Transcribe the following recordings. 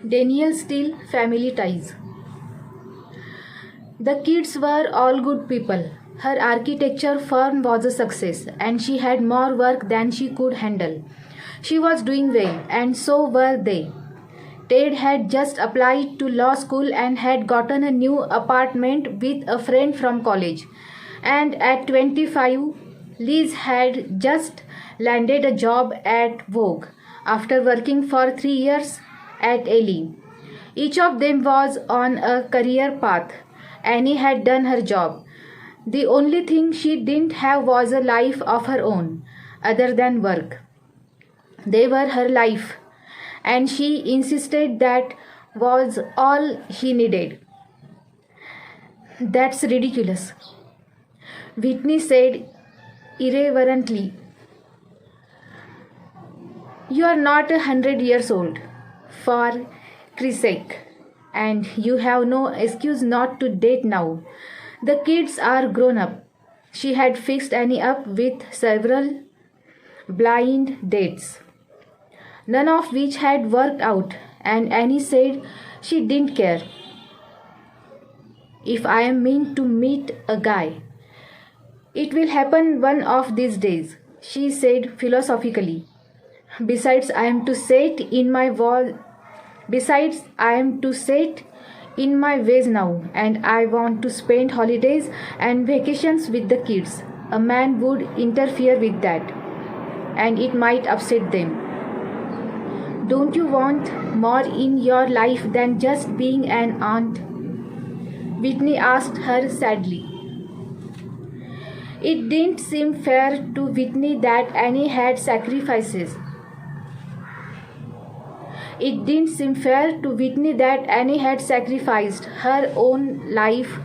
Daniel Steele family ties. The kids were all good people. Her architecture firm was a success, and she had more work than she could handle. She was doing well, and so were they. Ted had just applied to law school and had gotten a new apartment with a friend from college. And at 25, Liz had just landed a job at Vogue after working for 3 years at Elle. Each of them was on a career path. Annie had done her job. The only thing she didn't have was a life of her own, other than work. They were her life, and she insisted that was all she needed. That's ridiculous, Whitney said irreverently. You are not 100 years old, for Christ's sake, and you have no excuse not to date now. The kids are grown up. She had fixed Annie up with several blind dates, none of which had worked out, and Annie said she didn't care. If I am meant to meet a guy, it will happen one of these days, she said philosophically. Besides, I am to set in my wall. Besides, I am to set in my ways now, and I want to spend holidays and vacations with the kids. A man would interfere with that, and it might upset them. Don't you want more in your life than just being an aunt? Whitney asked her sadly. It didn't seem fair to Whitney that Annie had sacrifices. It didn't seem fair to Whitney that Annie had sacrificed her own life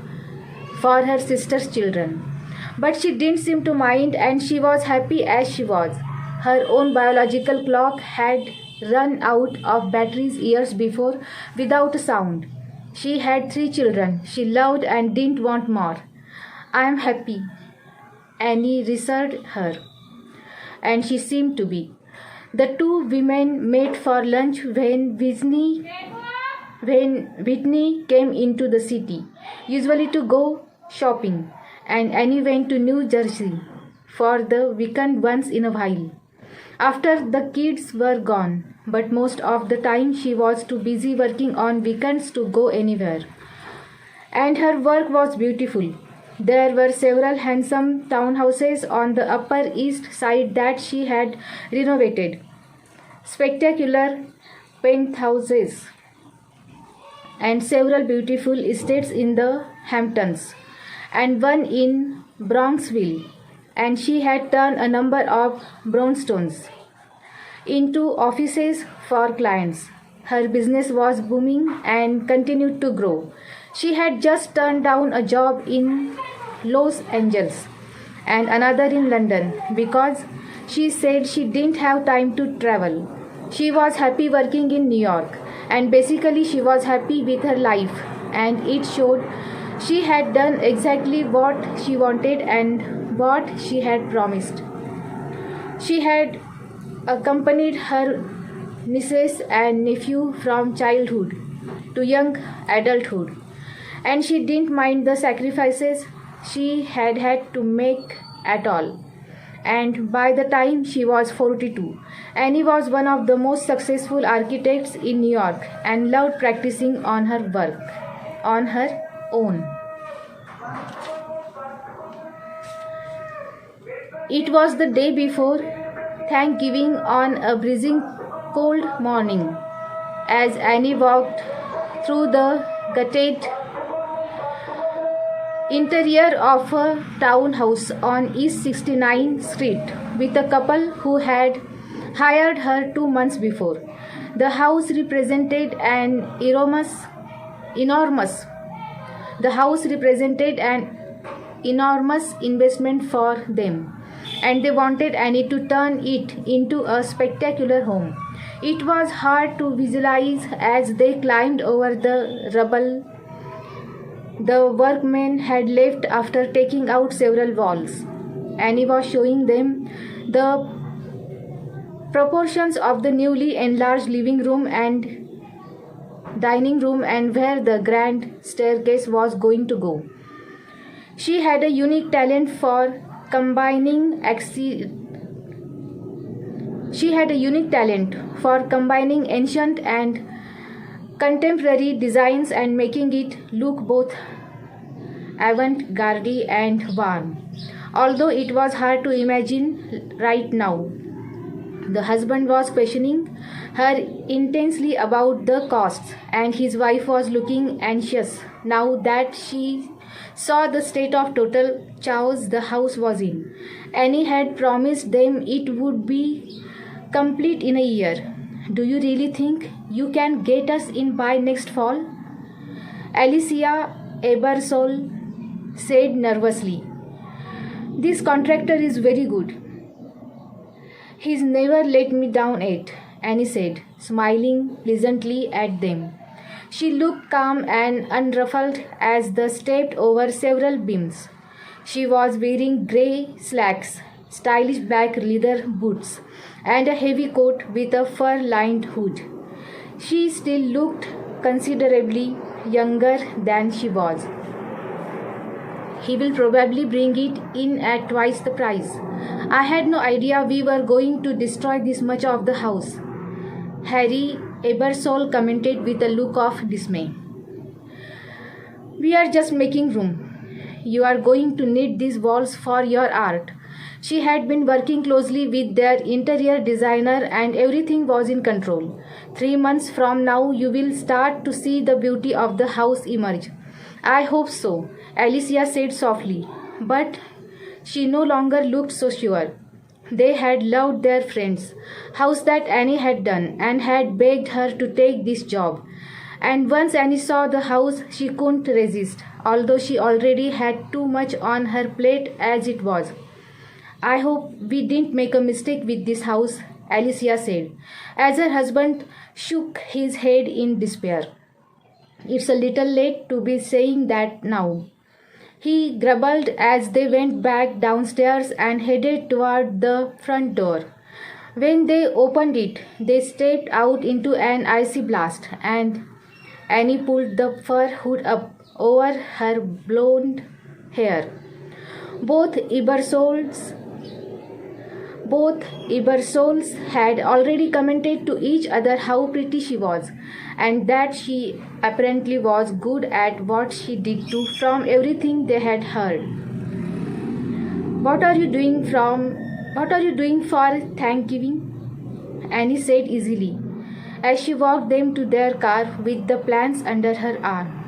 for her sister's children. But she didn't seem to mind, and she was happy as she was. Her own biological clock had run out of batteries years before without a sound. She had 3 children she loved and didn't want more. I am happy, Annie reassured her, and she seemed to be. The two women met for lunch when Whitney came into the city, usually to go shopping, and Annie went to New Jersey for the weekend once in a while. After the kids were gone, but most of the time she was too busy working on weekends to go anywhere. And her work was beautiful. There were several handsome townhouses on the Upper East Side that she had renovated. Spectacular penthouses and several beautiful estates in the Hamptons and one in Bronxville, and she had turned a number of brownstones into offices for clients. Her business was booming and continued to grow. She had just turned down a job in Los Angeles and another in London because she said she didn't have time to travel. She was happy working in New York, and basically she was happy with her life, and it showed. She had done exactly what she wanted and what she had promised. She had accompanied her nieces and nephew from childhood to young adulthood, and she didn't mind the sacrifices she had had to make at all. And by the time she was 42, Annie was one of the most successful architects in New York and loved practicing on her work on her own. It was the day before Thanksgiving on a freezing cold morning as Annie walked through the gutted interior of a townhouse on East 69th Street with a couple who had hired her 2 months before. The house represented an enormous the house represented an enormous investment for them, and they wanted Annie to turn it into a spectacular home. It was hard to visualize as they climbed over the rubble the workmen had left after taking out several walls. Annie was showing them the proportions of the newly enlarged living room and dining room and where the grand staircase was going to go. She had a unique talent for combining ancient and contemporary designs and making it look both avant-garde and warm. Although it was hard to imagine right now. The husband was questioning her intensely about the costs, and his wife was looking anxious now that she saw the state of total chaos the house was in. Annie had promised them it would be complete in a year. Do you really think you can get us in by next fall? Alicia Ebersole said nervously. This contractor is very good. He's never let me down yet, Annie said, smiling pleasantly at them. She looked calm and unruffled as they stepped over several beams. She was wearing grey slacks, stylish black leather boots, and a heavy coat with a fur-lined hood. She still looked considerably younger than she was. He will probably bring it in at twice the price. I had no idea we were going to destroy this much of the house, Harry Ebersole commented with a look of dismay. We are just making room. You are going to need these walls for your art. She had been working closely with their interior designer and everything was in control. 3 months from now, you will start to see the beauty of the house emerge. I hope so, Alicia said softly, but she no longer looked so sure. They had loved their friend's house that Annie had done and had begged her to take this job. And once Annie saw the house, she couldn't resist, although she already had too much on her plate as it was. I hope we didn't make a mistake with this house, Alicia said, as her husband shook his head in despair. It's a little late to be saying that now. He grumbled as they went back downstairs and headed toward the front door. When they opened it, they stepped out into an icy blast, and Annie pulled the fur hood up over her blonde hair. Both Ebersoles had already commented to each other how pretty she was, and that she apparently was good at what she did too from everything they had heard. What are you doing for Thanksgiving? Annie said easily, as she walked them to their car with the plans under her arm.